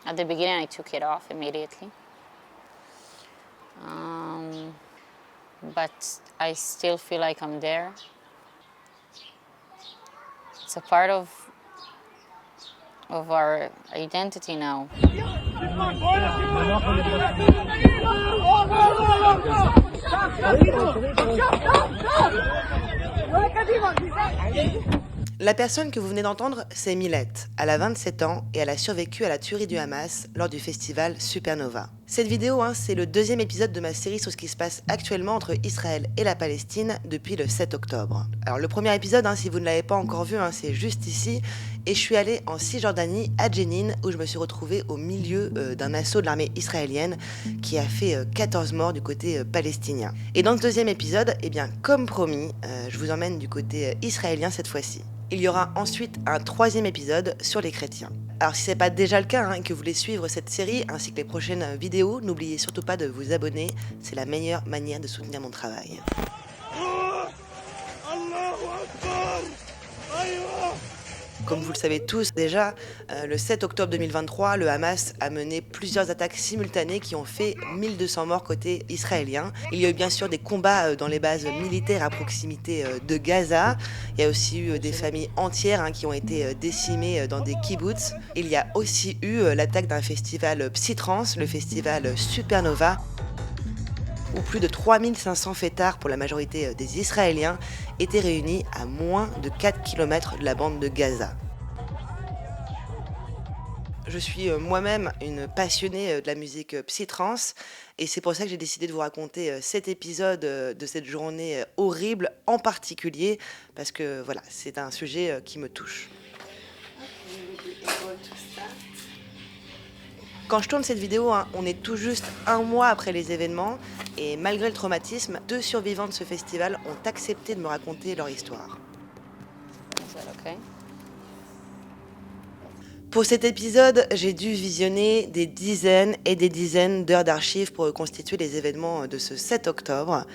At the beginning, I took it off immediately. But I still feel like I'm there. It's a part of our identity now. La personne que vous venez d'entendre, c'est Milette. Elle a 27 ans et elle a survécu à la tuerie du Hamas lors du festival Supernova. Cette vidéo, c'est le deuxième épisode de ma série sur ce qui se passe actuellement entre Israël et la Palestine depuis le 7 octobre. Alors le premier épisode, si vous ne l'avez pas encore vu, c'est juste ici. Et je suis allée en Cisjordanie, à Jenin, où je me suis retrouvée au milieu d'un assaut de l'armée israélienne qui a fait 14 morts du côté palestinien. Et dans ce deuxième épisode, comme promis, je vous emmène du côté israélien cette fois-ci. Il y aura ensuite un troisième épisode sur les chrétiens. Alors si ce n'est pas déjà le cas et que vous voulez suivre cette série ainsi que les prochaines vidéos, n'oubliez surtout pas de vous abonner, c'est la meilleure manière de soutenir mon travail. Comme vous le savez tous déjà, le 7 octobre 2023, le Hamas a mené plusieurs attaques simultanées qui ont fait 1200 morts côté israélien. Il y a eu bien sûr des combats dans les bases militaires à proximité de Gaza. Il y a aussi eu des familles entières qui ont été décimées dans des kibbutz. Il y a aussi eu l'attaque d'un festival psytrance, le festival Supernova, où plus de 3500 fêtards pour la majorité des Israéliens étaient réunis à moins de 4 km de la bande de Gaza. Je suis moi-même une passionnée de la musique psytrance et c'est pour ça que j'ai décidé de vous raconter cet épisode de cette journée horrible en particulier parce que voilà, c'est un sujet qui me touche. Quand je tourne cette vidéo, on est tout juste un mois après les événements et malgré le traumatisme, 2 survivants de ce festival ont accepté de me raconter leur histoire. Okay. Pour cet épisode, j'ai dû visionner des dizaines et des dizaines d'heures d'archives pour reconstituer les événements de ce 7 octobre.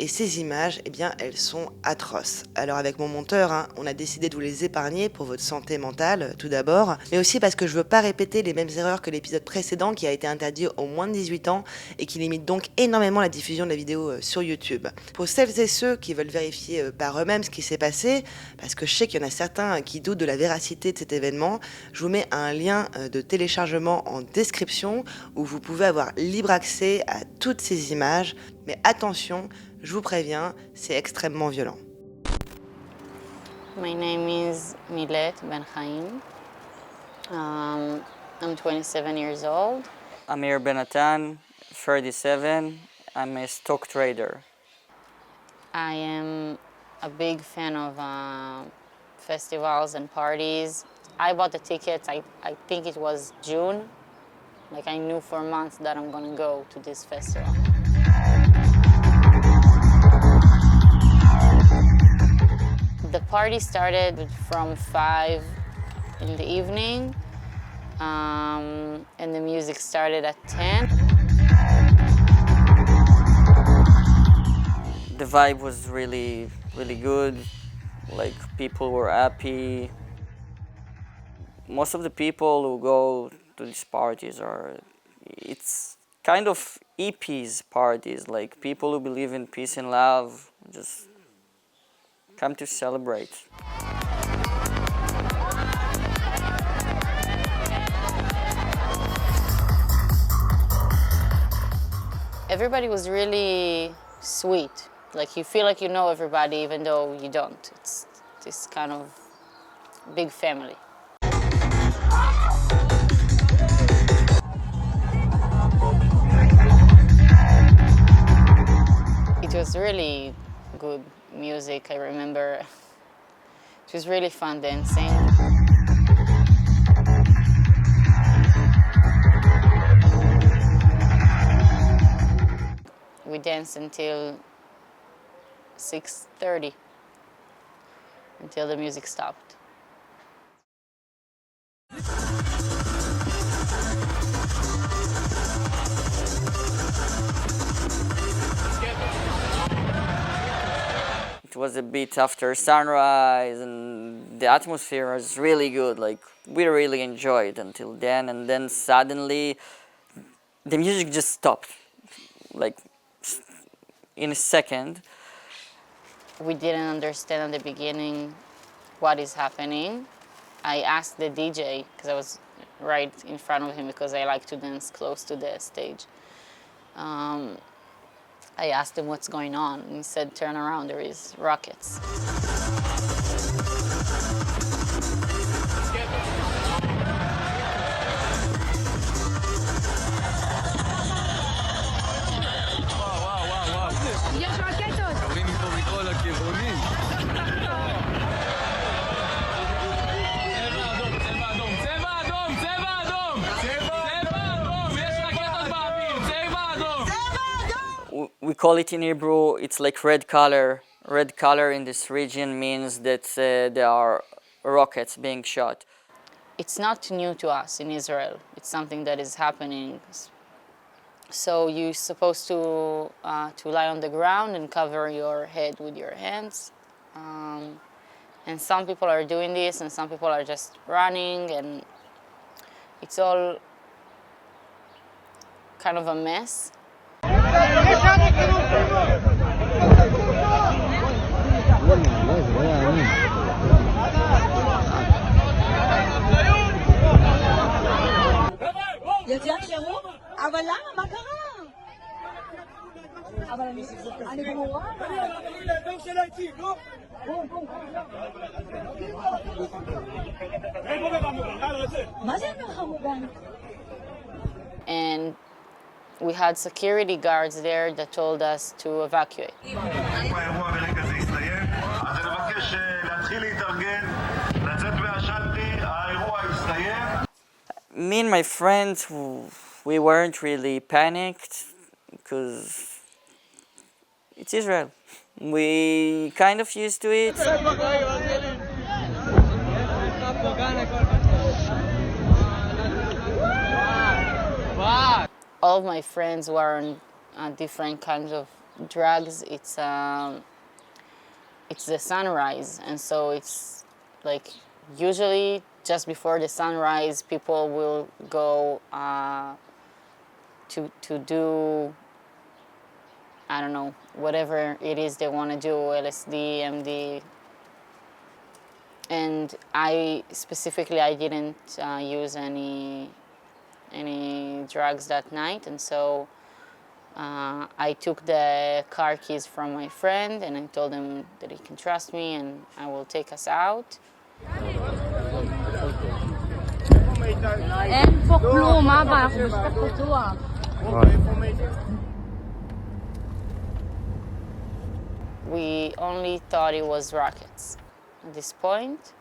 Et ces images, elles sont atroces. Alors avec mon monteur, on a décidé de vous les épargner pour votre santé mentale, tout d'abord, mais aussi parce que je veux pas répéter les mêmes erreurs que l'épisode précédent qui a été interdit aux moins de 18 ans et qui limite donc énormément la diffusion de la vidéo sur YouTube. Pour celles et ceux qui veulent vérifier par eux-mêmes ce qui s'est passé, parce que je sais qu'il y en a certains qui doutent de la véracité de cet événement, je vous mets un lien de téléchargement en description où vous pouvez avoir libre accès à toutes ces images. Mais attention, je vous préviens, c'est extrêmement violent. My name is Milet Ben Chaim. I'm 27 years old. Amir Benatan, 37. I'm a stock trader. I am a big fan of festivals and parties. I bought the tickets, I think it was June. I knew for months that I'm gonna go to this festival. The party started from 5 in the evening, and the music started at 10. The vibe was really, really good. People were happy. Most of the people who go to these parties it's kind of hippies parties, people who believe in peace and love, just come to celebrate. Everybody was really sweet. You feel like you know everybody even though you don't. It's this kind of big family. It was really good music, I remember. It was really fun dancing. We danced until 6:30, until the music stopped. was a bit after sunrise, and the atmosphere was really good. Like, we really enjoyed until then, and then suddenly the music just stopped, like in a second. We didn't understand at the beginning what is happening. I asked the DJ, because I was right in front of him because I like to dance close to the stage. I asked him what's going on, and he said, turn around, there is rockets. We call it in Hebrew, it's like red color. Red color in this region means that there are rockets being shot. It's not new to us in Israel. It's something that is happening. So you're supposed to lie on the ground and cover your head with your hands. And some people are doing this, and some people are just running, and it's all kind of a mess. יציאת שירות? אבל למה? מה קרה? אבל אני ברורה. מה זה מרחב מוגן? And we had security guards there that told us to evacuate. האירוע ברגע זה יסתיים, אז אני מבקש להתחיל להתארגן, לצאת מהשלטי, האירוע יסתיים. Me and my friends, we weren't really panicked because it's Israel. We kind of used to it. All of my friends were on different kinds of drugs. It's the sunrise, and so it's like usually just before the sunrise, people will go to do, I don't know, whatever it is they want to do, LSD, MD. And I specifically, I didn't use any drugs that night, and so I took the car keys from my friend, and I told him that he can trust me and I will take us out. אין פה כלום, מה הבא? אנחנו בשטח פתוח. We only thought it was rockets at this point.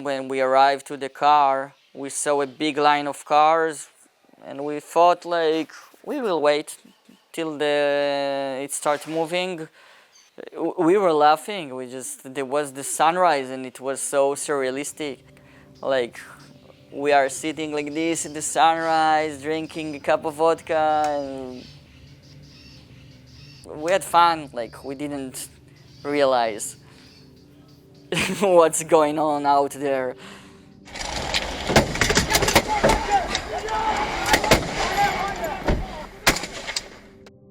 When we arrived to the car, we saw a big line of cars, and we thought, like, we will wait till it starts moving. We were laughing. There was the sunrise, and it was so surrealistic. Like, we are sitting like this in the sunrise, drinking a cup of vodka, and we had fun. Like, we didn't realize what's going on out there.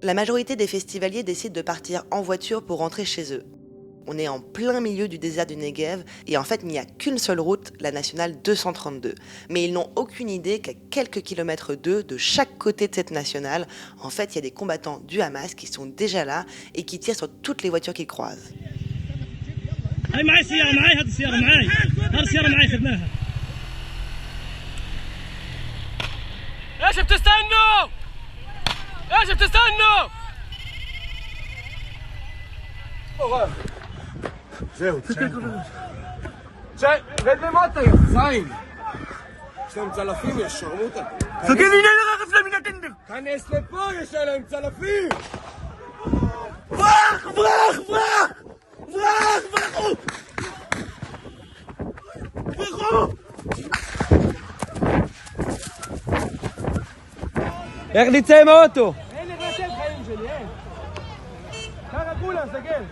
La majorité des festivaliers décident de partir en voiture pour rentrer chez eux. On est en plein milieu du désert du Negev et en fait il n'y a qu'une seule route, la nationale 232. Mais ils n'ont aucune idée qu'à quelques kilomètres d'eux, de chaque côté de cette nationale, en fait il y a des combattants du Hamas qui sont déjà là et qui tirent sur toutes les voitures qu'ils croisent. זהו, רד למטה, יא זין! יש להם צלפים, יש שרמוטה. סגן הנה לרכב שלהם מן הטנדר! כנס לפה, יש להם צלפים! איך נצא מהאוטו? אין לי רשת חיים שלי, אין. ככה כולם, סגל.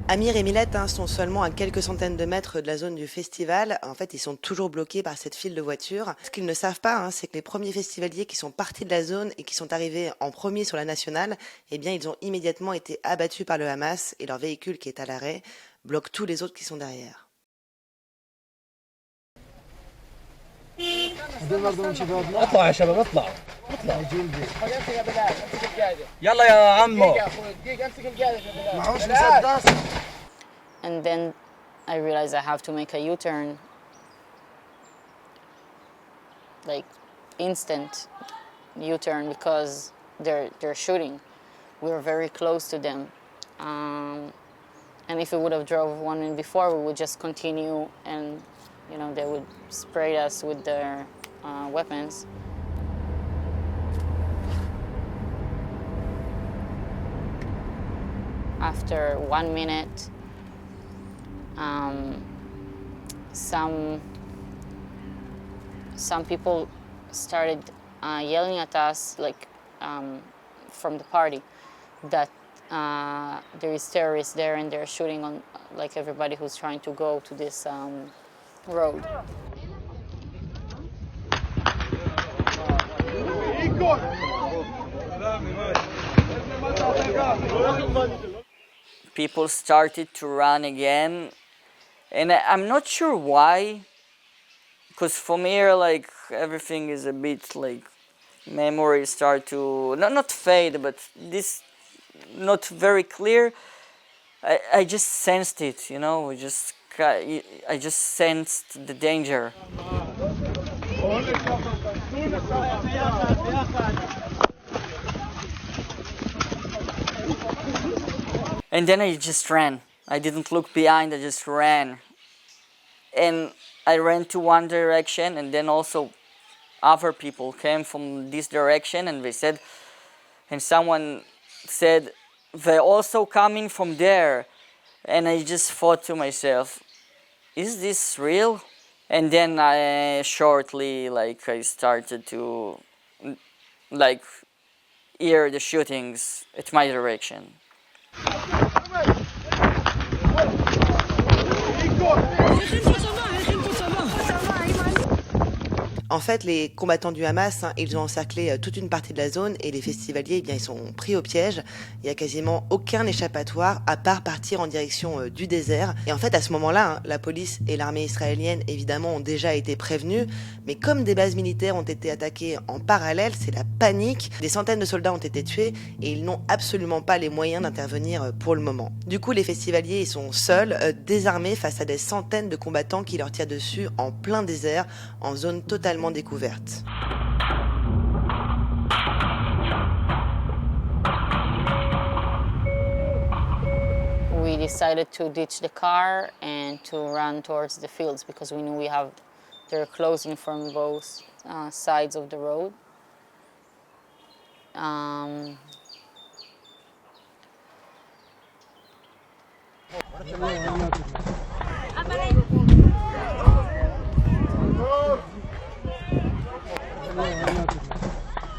Amir et Milette sont seulement à quelques centaines de mètres de la zone du festival. En fait, ils sont toujours bloqués par cette file de voitures. Ce qu'ils ne savent pas, c'est que les premiers festivaliers qui sont partis de la zone et qui sont arrivés en premier sur la nationale, eh bien, ils ont immédiatement été abattus par le Hamas et leur véhicule qui est à l'arrêt bloque tous les autres qui sont derrière. اطلع يا شباب اطلع يلا يا عمو معوش مسدس. And then I realized I have to make a U-turn, like instant U-turn, because they're shooting. We were very close to them, and if we would have drove 1 minute before, we would just continue, and they would spray us with their weapons. After 1 minute, some people started yelling at us, like from the party, that there is terrorists there and they're shooting on like everybody who's trying to go to this road. People started to run again, and I'm not sure why, because from here, like, everything is a bit like memories start to not fade, but this not very clear. I just sensed it, I just sensed the danger. And then I just ran. I didn't look behind, I just ran. And I ran to one direction, and then also other people came from this direction, and someone said, they're also coming from there. And I just thought to myself, is this real? And then I shortly, I started to, hear the shootings at my direction. En fait, les combattants du Hamas, ils ont encerclé toute une partie de la zone et les festivaliers, ils sont pris au piège. Il n'y a quasiment aucun échappatoire à part partir en direction du désert. Et en fait, à ce moment-là, la police et l'armée israélienne, évidemment, ont déjà été prévenus. Mais comme des bases militaires ont été attaquées en parallèle, c'est la panique. Des centaines de soldats ont été tués et ils n'ont absolument pas les moyens d'intervenir pour le moment. Du coup, les festivaliers, ils sont seuls, désarmés face à des centaines de combattants qui leur tirent dessus en plein désert, en zone totalement découverte. We decided to ditch the car and to run towards the fields because we knew they're closing from both sides of the road.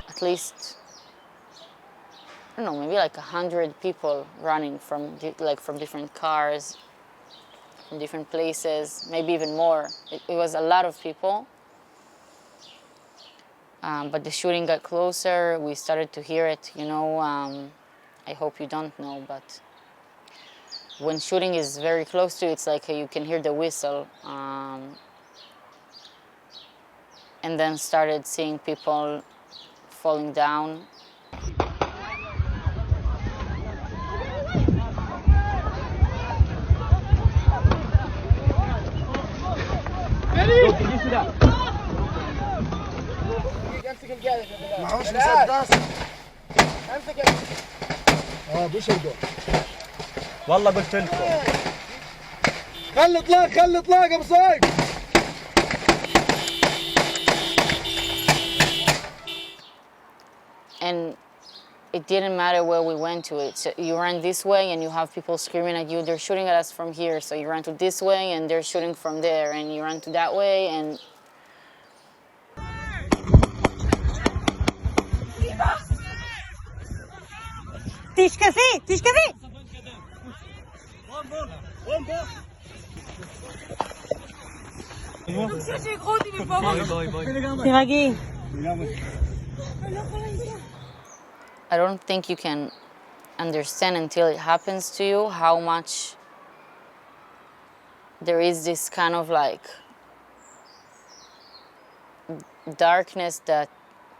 At least, I don't know, maybe like 100 people running from different cars, from different places, maybe even more. It was a lot of people. But the shooting got closer. We started to hear it, I hope you don't know, but when shooting is very close to you, it's like you can hear the whistle. And then started seeing people falling down. معوش مسدس بيشردوا والله قلت لكم خلي اطلاق ابو صايد. And it didn't matter where we went to. So you ran this way and you have people screaming at you, they're shooting at us from here. So you ran to this way and they're shooting from there, and you ran to that way, and תשכבי! תירגעי. I don't think you can understand until it happens to you how much there is this kind of like darkness that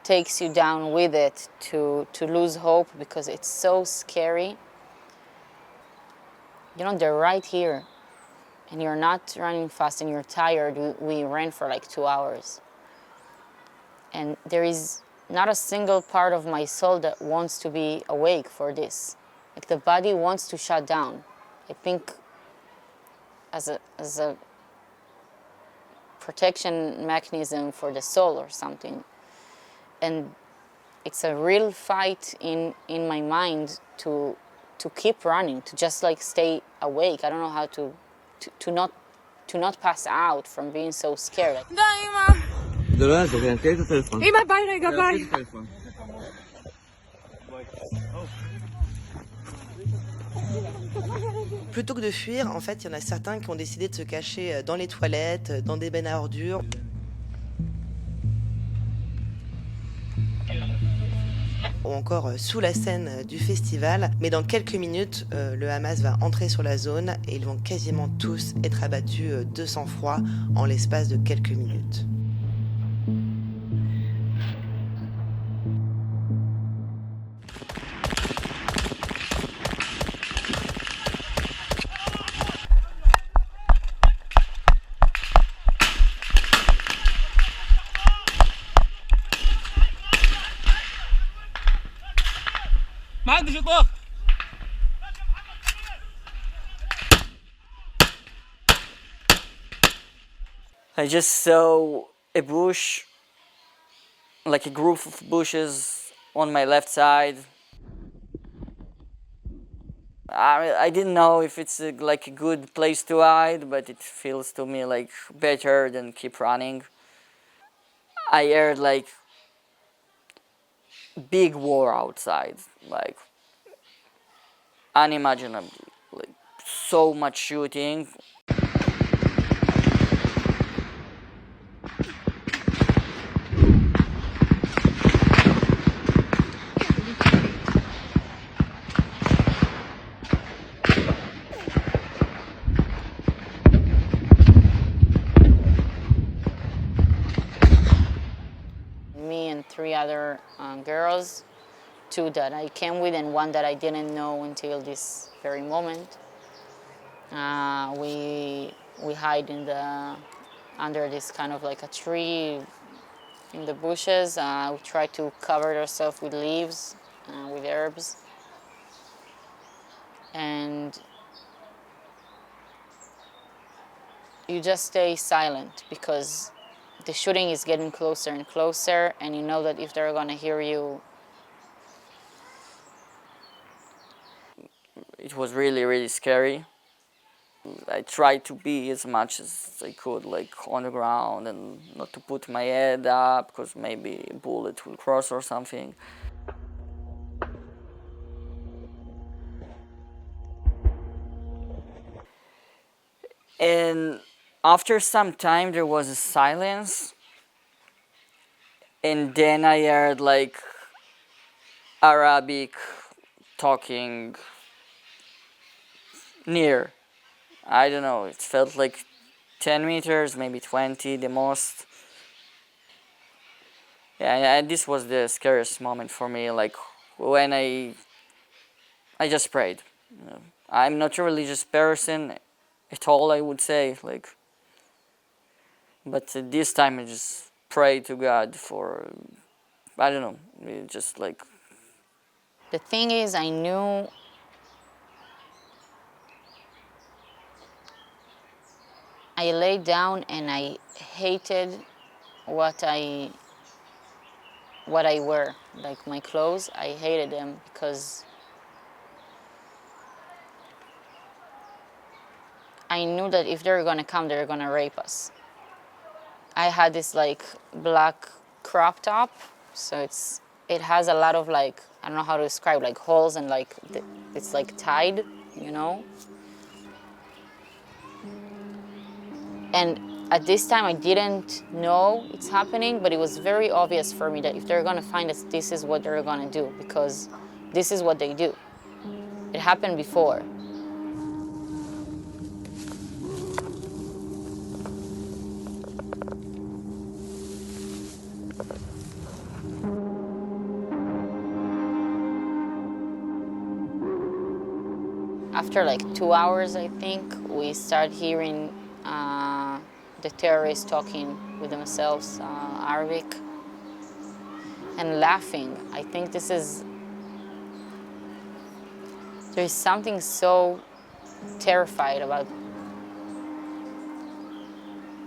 takes you down with it to lose hope, because it's so scary. You know, they're right here and you're not running fast and you're tired. We ran for like 2 hours. And there is not a single part of my soul that wants to be awake for this. Like the body wants to shut down. I think as a protection mechanism for the soul or something. And it's a real fight in my mind to keep running, to just like stay awake. I don't know how to not pass out from being so scared. די, אמא! זה לא יעזור, תנתקי את הטלפון. אמא, ביי רגע, ביי. תנתקי את הטלפון. Plutôt que de fuir, en fait, il y en a certains qui ont décidé de se cacher dans les toilettes, dans des bennes à ordures. Ou encore sous la scène du festival. Mais dans quelques minutes, le Hamas va entrer sur la zone et ils vont quasiment tous être abattus de sang-froid en l'espace de quelques minutes. ما عندش اطلاق. I just saw a bush, like a group of bushes on my left side. I didn't know if it's like a good place to hide, but it feels to me like better than keep running. I heard like big war outside, like unimaginable, like so much shooting. Me and 3 other girls, 2 that I came with and 1 that I didn't know until this very moment. We hide under this kind of like a tree in the bushes. We try to cover ourselves with leaves, with herbs, and you just stay silent because the shooting is getting closer and closer, and you know that if they're gonna hear you. It was really, really scary. I tried to be as much as I could, like on the ground, and not to put my head up because maybe a bullet will cross or something. And after some time there was a silence, and then I heard like Arabic talking near. I don't know, it felt like 10 meters, maybe 20 the most. Yeah, and this was the scariest moment for me, like when I just prayed. You know, I'm not a religious person at all, I would say, like, but this time I just prayed to God for, I don't know, just like. The thing is, I knew I laid down and I hated what I what I wear, like my clothes. I hated them because I knew that if they're gonna come, they're gonna rape us. I had this like black crop top, so it has a lot of like, I don't know how to describe, like holes, and like it's like tied, you know. And at this time I didn't know it's happening, but it was very obvious for me that if they're gonna find us, this is what they're gonna do, because this is what they do. It happened before. After like 2 hours, I think, we start hearing the terrorists talking with themselves, Arabic, and laughing. I think there's something so terrified about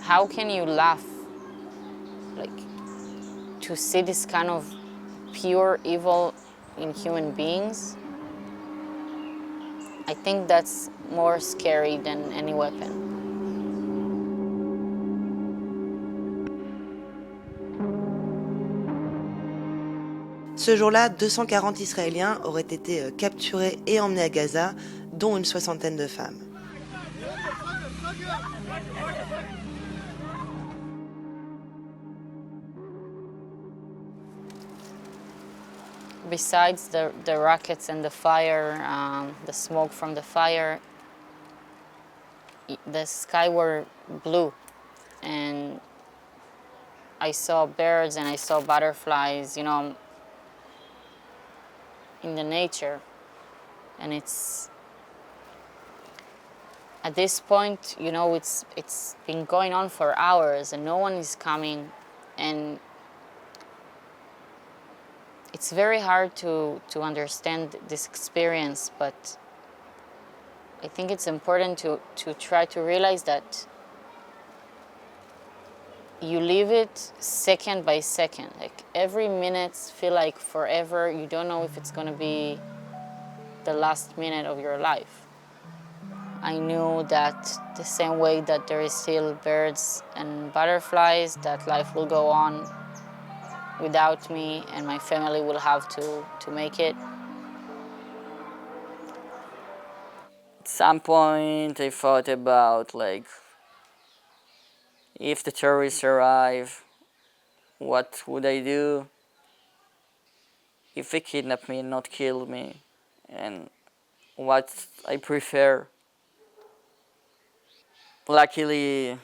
how can you laugh, like, to see this kind of pure evil in human beings. I think that's more scary than any weapon. Ce jour-là, 240 Israéliens auraient été capturés et emmenés à Gaza, dont une soixantaine de femmes. Besides the rockets and the fire, the smoke from the fire, the sky were blue, and I saw birds and I saw butterflies, you know, in the nature. And it's, at this point, you know, it's been going on for hours and no one is coming, and it's very hard to understand this experience, but I think it's important to try to realize that you live it second by second. Like every minute feel like forever. You don't know if it's gonna be the last minute of your life. I knew that the same way that there is still birds and butterflies, that life will go on without me and my family will have to make it. At some point I thought about, like, if the terrorists arrive, what would I do? If they kidnap me and not kill me, and what I prefer. Luckily,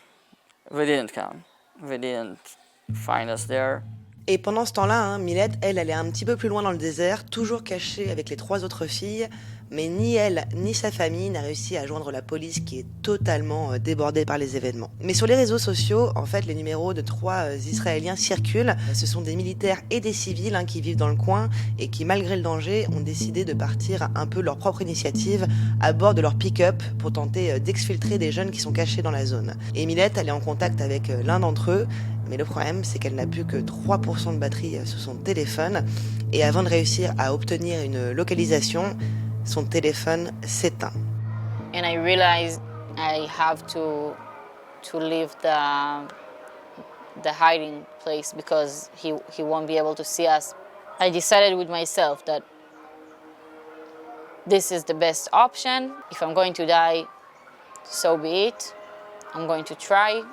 they didn't come. They didn't find us there. Et pendant ce temps-là, Milette, elle est un petit peu plus loin dans le désert, toujours cachée avec les 3 autres filles, mais ni elle ni sa famille n'a réussi à joindre la police qui est totalement débordée par les événements. Mais sur les réseaux sociaux, en fait, les numéros de 3 Israéliens circulent. Ce sont des militaires et des civils qui vivent dans le coin et qui, malgré le danger, ont décidé de partir un peu leur propre initiative à bord de leur pick-up pour tenter d'exfiltrer des jeunes qui sont cachés dans la zone. Et Milette, elle est en contact avec l'un d'entre eux, mais le problème, c'est qu'elle n'a plus que 3% de batterie sur son téléphone. Et avant de réussir à obtenir une localisation, son téléphone s'éteint. And I realized I have to leave the hiding place because he won't be able to see us. I decided with myself that this is the best option. If I'm going to die, so be it. I'm going to try.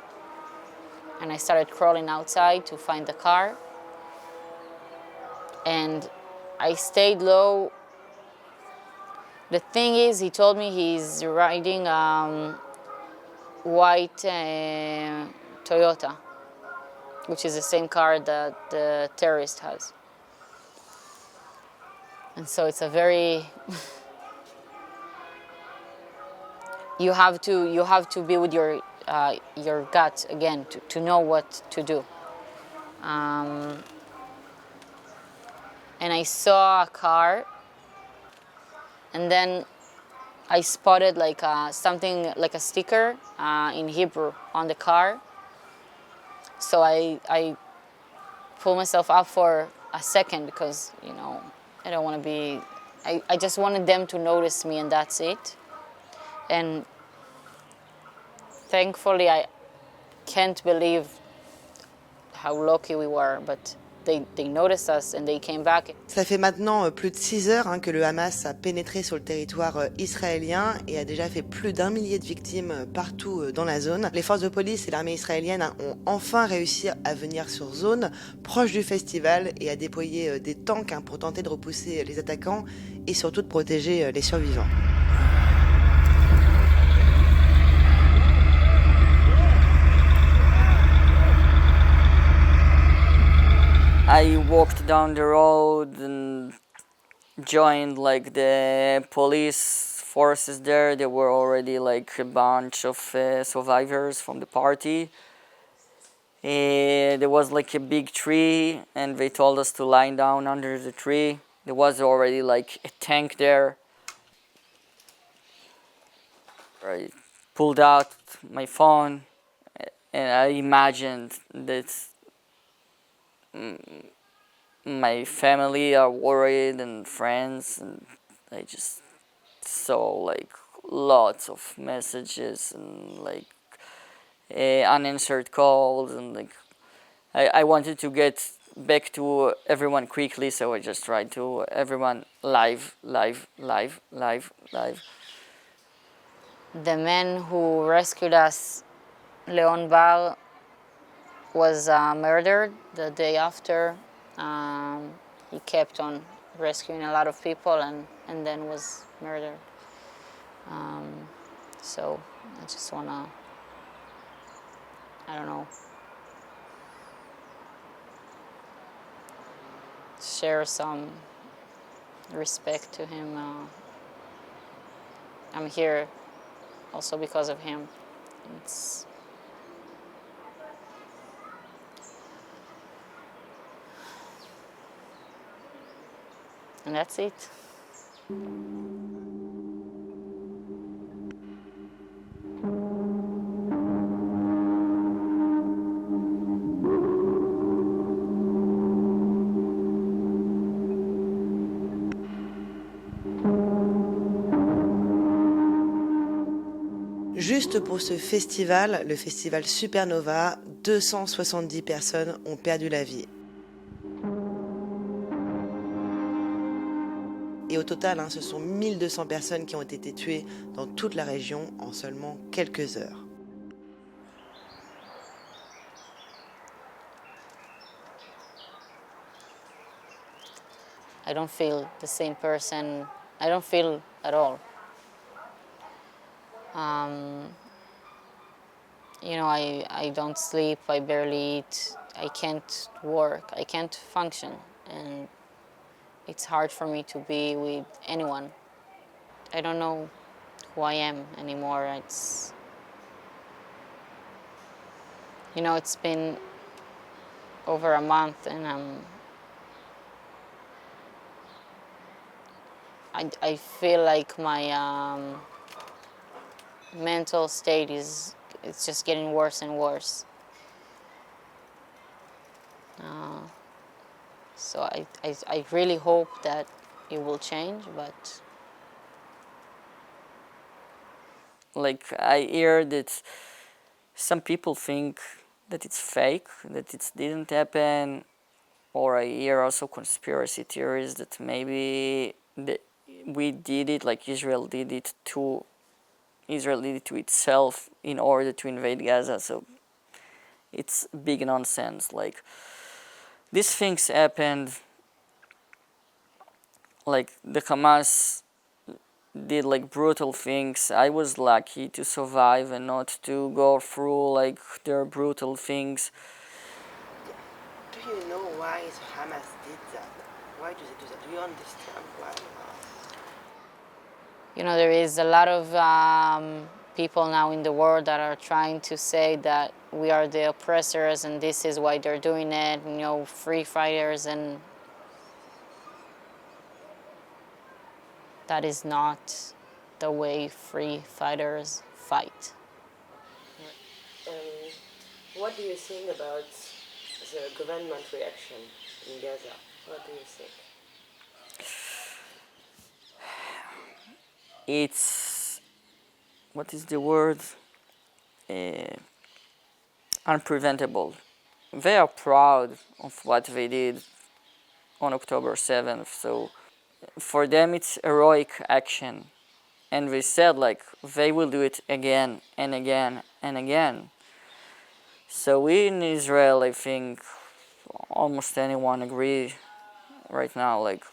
And I started crawling outside to find the car. And I stayed low. The thing is, he told me he's riding white Toyota, which is the same car that the terrorist has. And so it's a very you have to be with your gut again to know what to do. And I saw a car, and then I spotted like something like a sticker in Hebrew on the car. So I pulled myself up for a second because, I don't want to be, I just wanted them to notice me and that's it. And thankfully, I can't believe how lucky we were, but they noticed us and they came back. Ça fait maintenant plus de 6 heures que le Hamas a pénétré sur le territoire israélien et a déjà fait plus d'1 millier de victimes partout dans la zone. Les forces de police et l'armée israélienne ont enfin réussi à venir sur zone, proche du festival, et à déployer des tanks pour tenter de repousser les attaquants et surtout de protéger les survivants. I walked down the road and joined like the police forces there. There were already like a bunch of survivors from the party. There was like a big tree and they told us to lie down under the tree. There was already like a tank there. I pulled out my phone and I imagined that my family are worried and friends, and I just saw like lots of messages and like unanswered calls, and like I wanted to get back to everyone quickly, so I just tried to everyone live. The man who rescued us, Leon Bar, was murdered the day after. He kept on rescuing a lot of people and then was murdered. So I just wanna, I don't know, share some respect to him. I'm here also because of him. And that's it. Juste pour ce festival, le festival Supernova, 270 personnes ont perdu la vie. Et au total, ce sont 1200 personnes qui ont été tuées dans toute la région en seulement quelques heures. I don't feel the same person. I don't feel at all. I don't sleep, I barely eat, I can't work, I can't function, and it's hard for me to be with anyone. I don't know who I am anymore. It's been over a month and I feel like my mental state it's just getting worse and worse. So I really hope that it will change, but like I hear that some people think that it's fake, that it didn't happen, or I hear also conspiracy theories that maybe we did it, like Israel did it to itself in order to invade Gaza. So it's big nonsense. Like these things happened, like the Hamas did like brutal things. I was lucky to survive and not to go through like their brutal things. Do you know why Hamas did that? Why do they do that? Do you understand why? There is a lot of people now in the world that are trying to say that we are the oppressors and this is why they're doing it, free fighters, and that is not the way free fighters fight. What do you think about the government reaction in Gaza? What do you think? It's, what is the word? Unpreventable. They are proud of what they did on October 7th, so for them it's heroic action. And they said like they will do it again and again and again. So we in Israel, I think almost anyone agree right now, like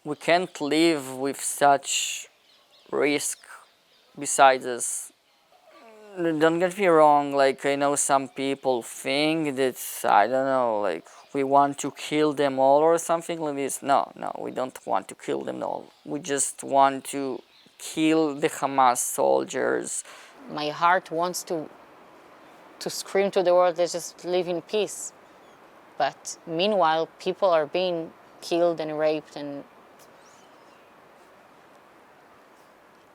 we can't live with such risk besides us. Don't get me wrong, like I know some people think that, I don't know, like we want to kill them all or something like this. No, we don't want to kill them all. We just want to kill the Hamas soldiers. My heart wants to scream to the world, let's just live in peace. But meanwhile, people are being killed and raped, and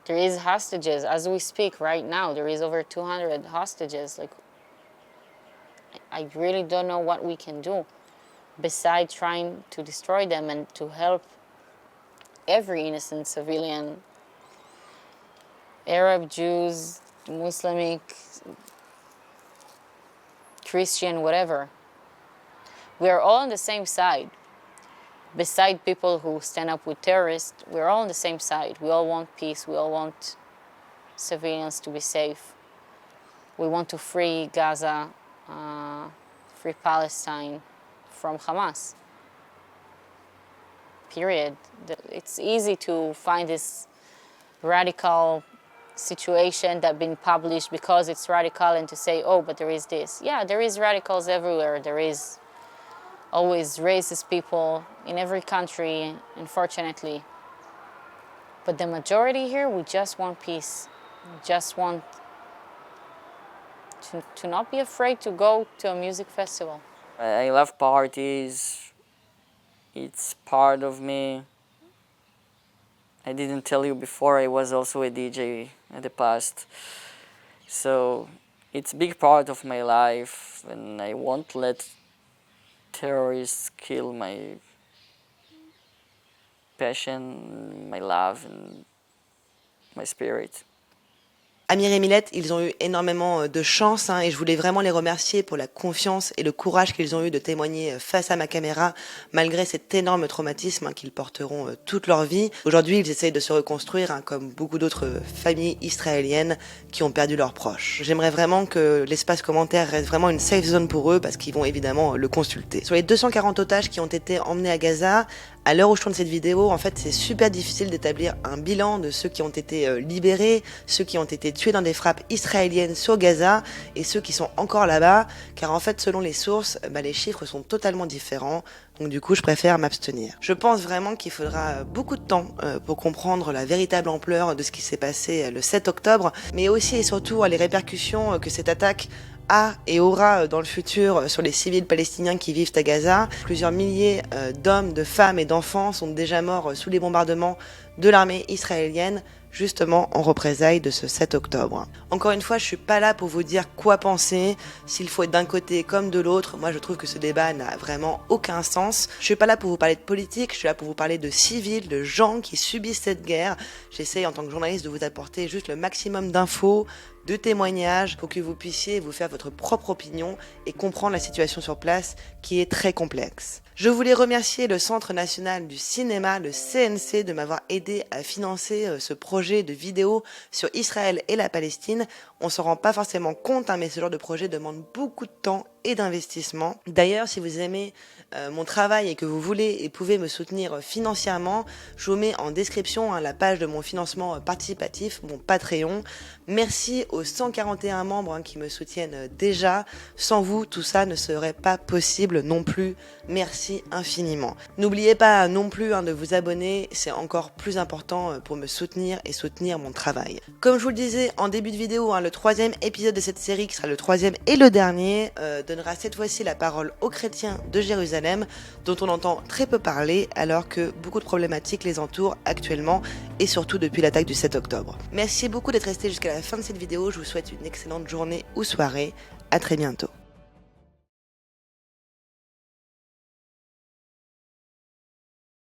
there is hostages as we speak right now. There is over 200 hostages. Like, I really don't know what we can do besides trying to destroy them and to help every innocent civilian, Arab, Jews, Muslimic, Christian, whatever. We are all on the same side. Beside people who stand up with terrorists, we're all on the same side. We all want peace. We all want civilians to be safe. We want to free Gaza, free Palestine from Hamas. Period. It's easy to find this radical situation that been published because it's radical and to say, oh, but there is this. Yeah, there is radicals everywhere. There is always racist people in every country, unfortunately. But the majority here, we just want peace. We just want to not be afraid to go to a music festival. I love parties. It's part of me. I didn't tell you before, I was also a DJ in the past. So it's a big part of my life, and I won't let terrorists kill my passion, my love, and my spirit. Amir et Milette, ils ont eu énormément de chance et je voulais vraiment les remercier pour la confiance et le courage qu'ils ont eu de témoigner face à ma caméra malgré cet énorme traumatisme qu'ils porteront toute leur vie. Aujourd'hui, ils essayent de se reconstruire comme beaucoup d'autres familles israéliennes qui ont perdu leurs proches. J'aimerais vraiment que l'espace commentaire reste vraiment une safe zone pour eux parce qu'ils vont évidemment le consulter. Sur les 240 otages qui ont été emmenés à Gaza, à l'heure où je tourne cette vidéo, en fait, c'est super difficile d'établir un bilan de ceux qui ont été libérés, ceux qui ont été tués dans des frappes israéliennes sur Gaza et ceux qui sont encore là-bas, car en fait, selon les sources, les chiffres sont totalement différents. Donc du coup, je préfère m'abstenir. Je pense vraiment qu'il faudra beaucoup de temps pour comprendre la véritable ampleur de ce qui s'est passé le 7 octobre, mais aussi et surtout les répercussions que cette attaque a et aura dans le futur sur les civils palestiniens qui vivent à Gaza. Plusieurs milliers d'hommes, de femmes et d'enfants sont déjà morts sous les bombardements de l'armée israélienne, justement en représailles de ce 7 octobre. Encore une fois, je suis pas là pour vous dire quoi penser, s'il faut être d'un côté comme de l'autre. Moi, je trouve que ce débat n'a vraiment aucun sens. Je suis pas là pour vous parler de politique, je suis là pour vous parler de civils, de gens qui subissent cette guerre. J'essaye en tant que journaliste de vous apporter juste le maximum d'infos, de témoignages pour que vous puissiez vous faire votre propre opinion et comprendre la situation sur place qui est très complexe. Je voulais remercier le Centre national du cinéma, le CNC, de m'avoir aidé à financer ce projet de vidéo sur Israël et la Palestine. On s'en rend pas forcément compte, mais ce genre de projet demande beaucoup de temps et d'investissement. D'ailleurs, si vous aimez mon travail et que vous voulez et pouvez me soutenir financièrement, je vous mets en description la page de mon financement participatif, mon Patreon. Merci aux 141 membres qui me soutiennent déjà. Sans vous, tout ça ne serait pas possible non plus. Merci infiniment. N'oubliez pas non plus de vous abonner, c'est encore plus important pour me soutenir et soutenir mon travail. Comme je vous le disais en début de vidéo, le 3e épisode de cette série, qui sera le 3e et le dernier, donnera cette fois-ci la parole aux chrétiens de Jérusalem, dont on entend très peu parler, alors que beaucoup de problématiques les entourent actuellement, et surtout depuis l'attaque du 7 octobre. Merci beaucoup d'être resté jusqu'à la fin de cette vidéo, je vous souhaite une excellente journée ou soirée, à très bientôt.